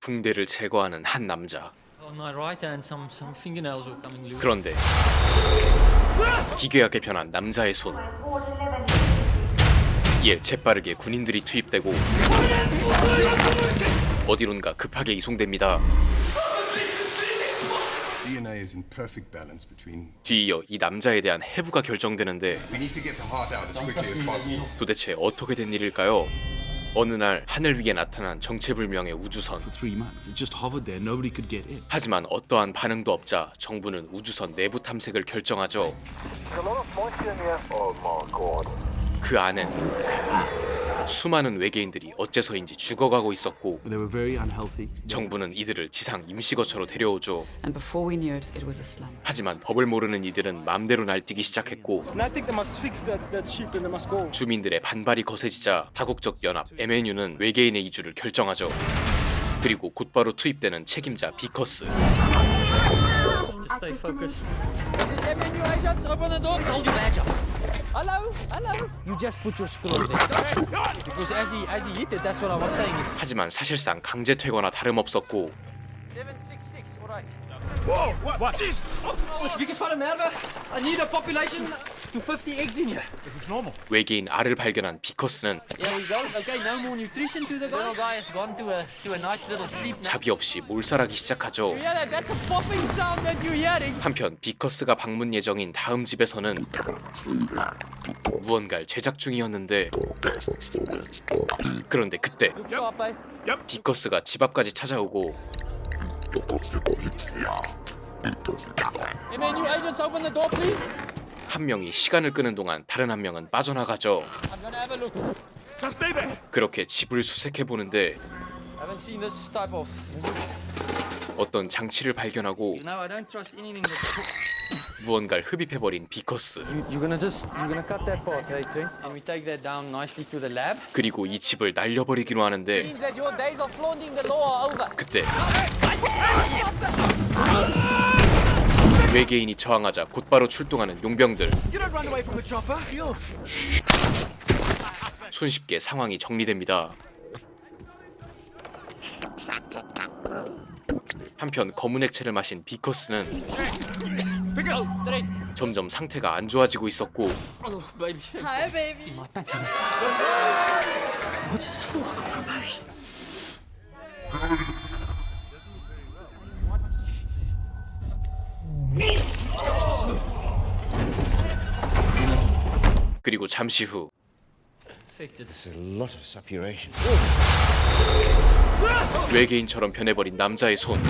붕대를 제거하는 한 남자. On my right hand, some fingernails were coming loose. 그런데 기괴하게 변한 남자의 손. 이에 재빠르게 군인들이 투입되고 어디론가 급하게 이송됩니다. DNA is in perfect balance between. 뒤이어 이 남자에 대한 해부가 결정되는데 We need to get the heart out as quickly as possible. 도대체 어떻게 된 일일까요? 어느 날 하늘 위에 나타난 정체불명의 우주선. For 3 months, it just hovered there. Nobody could get in. 하지만 어떠한 반응도 없자 정부는 우주선 내부 탐색을 결정하죠. 그 안엔 수많은 외계인들이 어째서인지 죽어가고 있었고 They were very unhealthy. 정부는 이들을 지상 임시거처로 데려오죠. And before we knew it, it was a slum. 하지만 법을 모르는 이들은 맘대로 날뛰기 시작했고 And I think they must fix that ship and they must go. 주민들의 반발이 거세지자 다국적 연합 MNU는 외계인의 이주를 결정하죠. 그리고 곧바로 투입되는 책임자 비커스. Just stay focused. This is MNU agents. Open the door. Soldier Badger. Hello, hello. You just put your screw on there. Because as he hit it, that's what I was saying. 하지만 사실상 강제 퇴거나 다름없었고 766, all right. Whoa! What? Jeez! You can spot a murder. I need a population to 50 eggs in here. 외계인 알을 발견한 비커스는 Here we go. Okay, no more nutrition to the guy. Little guy has gone to a nice little sleep now. 자비 없이 몰살하기 시작하죠. You hear that? That's a popping sound that you're hearing. 한편 비커스가 방문 예정인 다음 집에서는 무언가를 제작 중이었는데 그런데 그때 Sharp, eh? 비커스가 집 앞까지 찾아오고 MNU agents, open the door, please. 한 명이 시간을 끄는 동안 다른 한 명은 빠져나가죠. I'm gonna have a look. 그렇게 집을 수색해 보는데 Haven't seen this type of. 어떤 장치를 발견하고 No, I don't trust anything that's. 무언가를 흡입해버린 비커스. You're gonna cut that part, hey, Trent? And we take that down nicely to the lab. 그리고 이 집을 날려버리기로 하는데 Means that your days of flaunting the law are over. 그때 외계인이 저항하자 곧바로 출동하는 용병들. You don't run away from the chopper. 손쉽게 상황이 정리됩니다. 한편 검은 액체를 마신 비커스는 점점 상태가 안 좋아지고 있었고 Oh, baby. Hi, baby. What's this for? 그리고 잠시 후 Affected. A lot of suppuration. 외계인처럼 변해버린 남자의 손.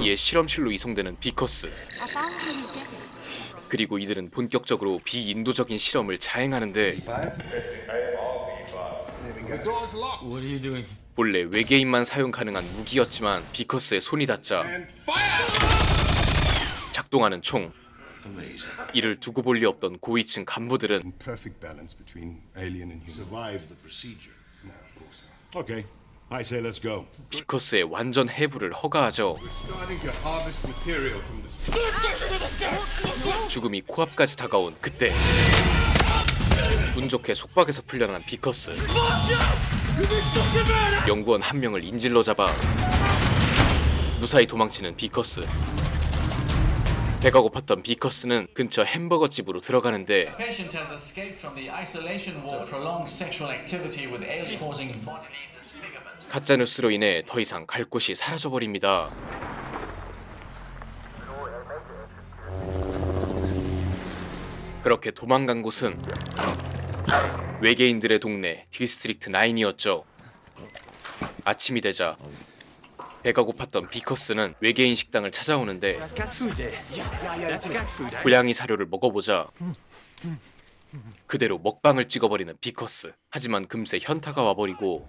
이에 실험실로 이송되는 비커스. 그리고 이들은 본격적으로 비인도적인 실험을 자행하는데 The door's locked. What are you doing? 본래 외계인만 사용 가능한 무기였지만 비커스의 손이 닿자 And fire! 작동하는 총. 이를 두고 볼 리 없던 고위층 간부들은 In perfect balance between alien and human. Survive the procedure. No, of course. Okay, I say let's go. 비커스의 완전 해부를 허가하죠. We're starting to harvest material from this. 죽음이 코앞까지 다가온 그때 운 좋게 속박에서 풀려난 비커스. 연구원 한 명을 인질로 잡아 무사히 도망치는 비커스. 배가 고팠던 비커스는 근처 햄버거 집으로 들어가는데 Patient has escaped from the isolation ward. Prolonged sexual activity with ailes causing bodily disfigurement. 가짜 뉴스로 인해 더 이상 갈 곳이 사라져 버립니다. 그렇게 도망간 곳은 외계인들의 동네 디스트릭트 9이었죠. 아침이 되자 배가 고팠던 비커스는 외계인 식당을 찾아오는데 고양이 사료를 먹어보자 그대로 먹방을 찍어버리는 비커스. 하지만 금세 현타가 와버리고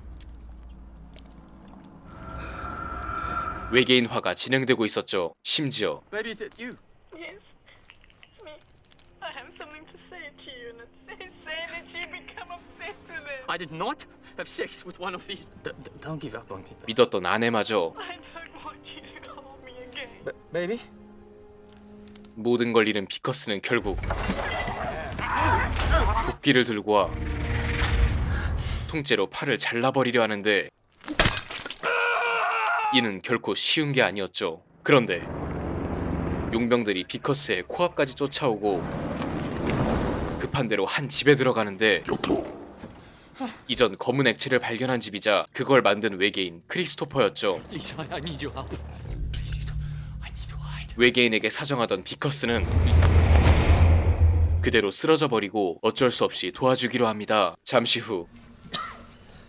외계인화가 진행되고 있었죠. 심지어 Baby, is it you? Yes, it's me. I have something to say to you, and it's saying that you become obsessed with it. I did not have sex with one of these. Don't give up on me. 믿었던 아내마저 I don't want you to call me again. Baby? 모든 걸 잃은 비커스는 결국 도끼를 들고 와 통째로 팔을 잘라버리려 하는데 이는 결코 쉬운 게 아니었죠. 그런데 용병들이 비커스의 코앞까지 쫓아오고 급한 대로 한 집에 들어가는데 이전 검은 액체를 발견한 집이자 그걸 만든 외계인 크리스토퍼였죠. Please, I need your help. Please, I need to hide. 외계인에게 사정하던 비커스는 그대로 쓰러져 버리고 어쩔 수 없이 도와주기로 합니다. 잠시 후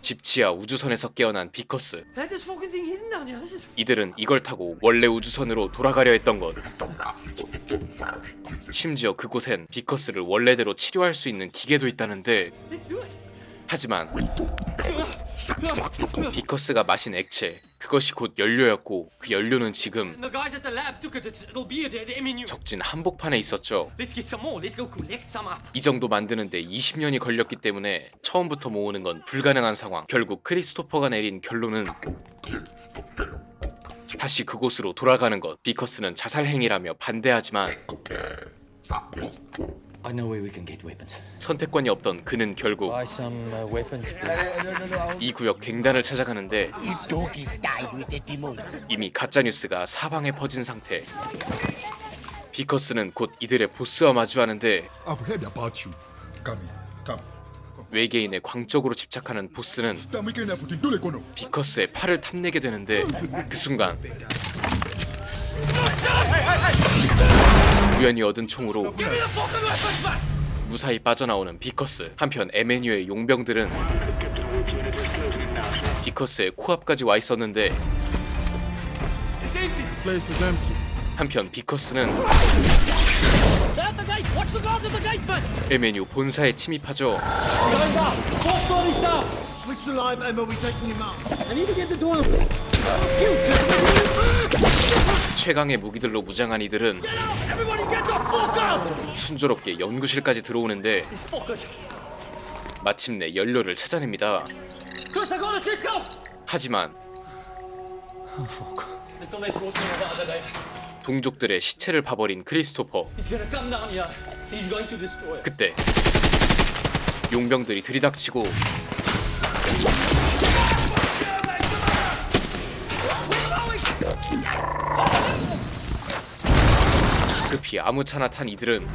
집치아 우주선에서 깨어난 비커스. Let this fucking thing hidden down here. This is. 이들은 이걸 타고 원래 우주선으로 돌아가려 했던 것. 심지어 그곳엔 비커스를 원래대로 치료할 수 있는 기계도 있다는데 Let's do it. 하지만 비커스가 마신 액체 그것이 곧 연료였고 그 연료는 지금 The guys at the lab took it. It'll be the aminu. 적진 한복판에 있었죠. Let's get some more. Let's go collect some up. 이 정도 만드는데 20년이 걸렸기 때문에 처음부터 모으는 건 불가능한 상황. 결국 크리스토퍼가 내린 결론은 다시 그곳으로 돌아가는 것. 비커스는 자살 행위라며 반대하지만 I know where we can get weapons. 선택권이 없던 그는 결국 Buy some weapons, please. 이 구역 갱단을 찾아가는데 이미 가짜뉴스가 사방에 퍼진 상태. 비커스는 곧 이들의 보스와 마주하는데 I've heard about you. Come here. Come. 외계인의 광적으로 집착하는 보스는 비커스의 팔을 탐내게 되는데 그 순간 우연히 얻은 총으로 무사히 빠져나오는 비커스. 한편 에메뉴의 용병들은 비커스의 코앞까지 와 있었는데 Place is empty. 한편 비커스는 They're at the gate. Watch the guards at the gate, man. 에메뉴 본사에 침입하죠. Going down. Four stories down. Switch the live ammo, we're taking him out. I need to get the door open. 최강의 무기들로 무장한 이들은 Everybody get the fuck out. 순조롭게 연구실까지 들어오는데 These fuckers. 마침내 연료를 찾아냅니다. Chris, I got it. Let's go. 하지만 Until they brought me the other day. 동족들의 시체를 파버린 크리스토퍼. He's gonna come down here. He's going to destroy us. 그때 용병들이 들이닥치고 급히 아무차나 탄 이들은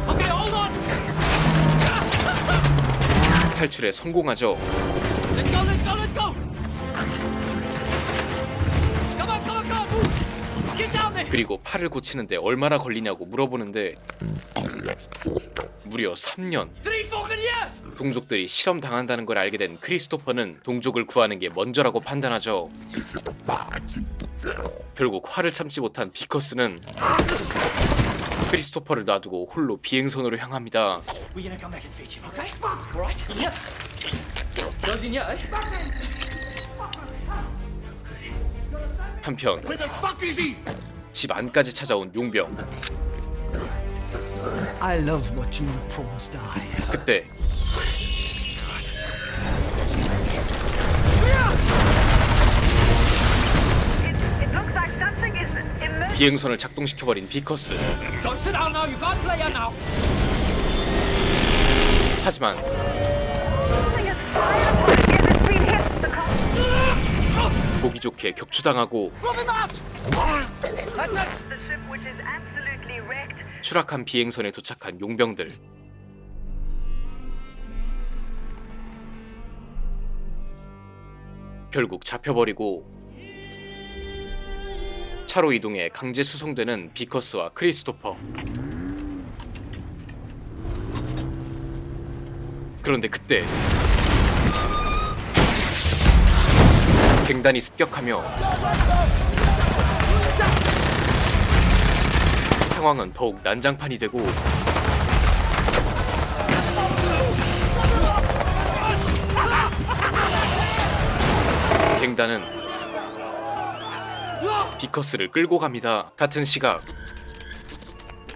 Okay, hold on. 탈출에 성공하죠. Let's go. Let's go. Let's go. Come on, come on, come on. Move. Get down there. 그리고 팔을 고치는데 얼마나 걸리냐고 물어보는데 무려 3년. 3 fucking years. 동족들이 실험 당한다는 걸 알게 된 크리스토퍼는 동족을 구하는 게 먼저라고 판단하죠. 결국 화를 참지 못한 비커스는 크리스토퍼를 놔두고 홀로 비행선으로 향합니다. We're gonna come back and fetch him, okay? All right. Yeah. Goes in here, eh? 한편 집 안까지 찾아온 용병. I love watching the prawns die. 그때 It looks like something is emerging. 비행선을 작동시켜버린 비커스. Go sit down now. You can't play here now. 하지만 Something is fired upon it. Yes, it's been hit. The con- 보기 좋게 격추당하고 That's the ship which is absolutely wrecked. 추락한 비행선에 도착한 용병들. 결국 잡혀버리고 차로 이동해 강제 수송되는 비커스와 크리스토퍼. 그런데 그때 갱단이 습격하며 상황은 더욱 난장판이 되고 갱단은 비커스를 끌고 갑니다. 같은 시각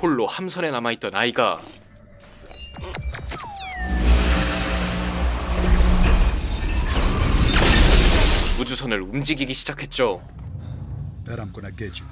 홀로 함선에 남아있던 아이가 우주선을 움직이기 시작했죠. Bet I'm gonna get you.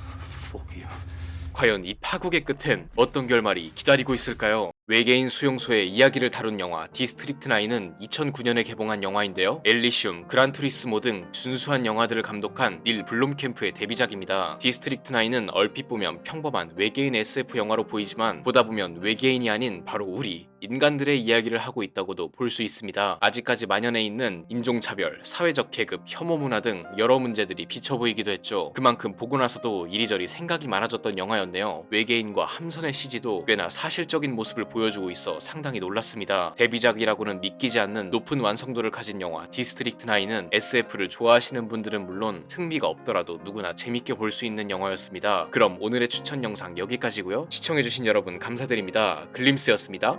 과연 이 파국의 끝엔 어떤 결말이 기다리고 있을까요? 외계인 수용소의 이야기를 다룬 영화 디스트릭트 9은 2009년에 개봉한 영화인데요. 엘리시움, 그란투리스모 등 준수한 영화들을 감독한 닐 블롬캠프의 데뷔작입니다. 디스트릭트 9은 얼핏 보면 평범한 외계인 SF 영화로 보이지만 보다 보면 외계인이 아닌 바로 우리 인간들의 이야기를 하고 있다고도 볼 수 있습니다. 아직까지 만연해 있는 인종차별, 사회적 계급, 혐오 문화 등 여러 문제들이 비쳐 보이기도 했죠. 그만큼 보고 나서도 이리저리 생각이 많아졌던 영화였네요. 외계인과 함선의 CG도 꽤나 사실적인 모습을 보여주고 있어 상당히 놀랐습니다. 데뷔작이라고는 믿기지 않는 높은 완성도를 가진 영화 디스트릭트 9은 SF를 좋아하시는 분들은 물론 흥미가 없더라도 누구나 재밌게 볼 수 있는 영화였습니다. 그럼 오늘의 추천 영상 여기까지고요. 시청해주신 여러분 감사드립니다. 글림스였습니다.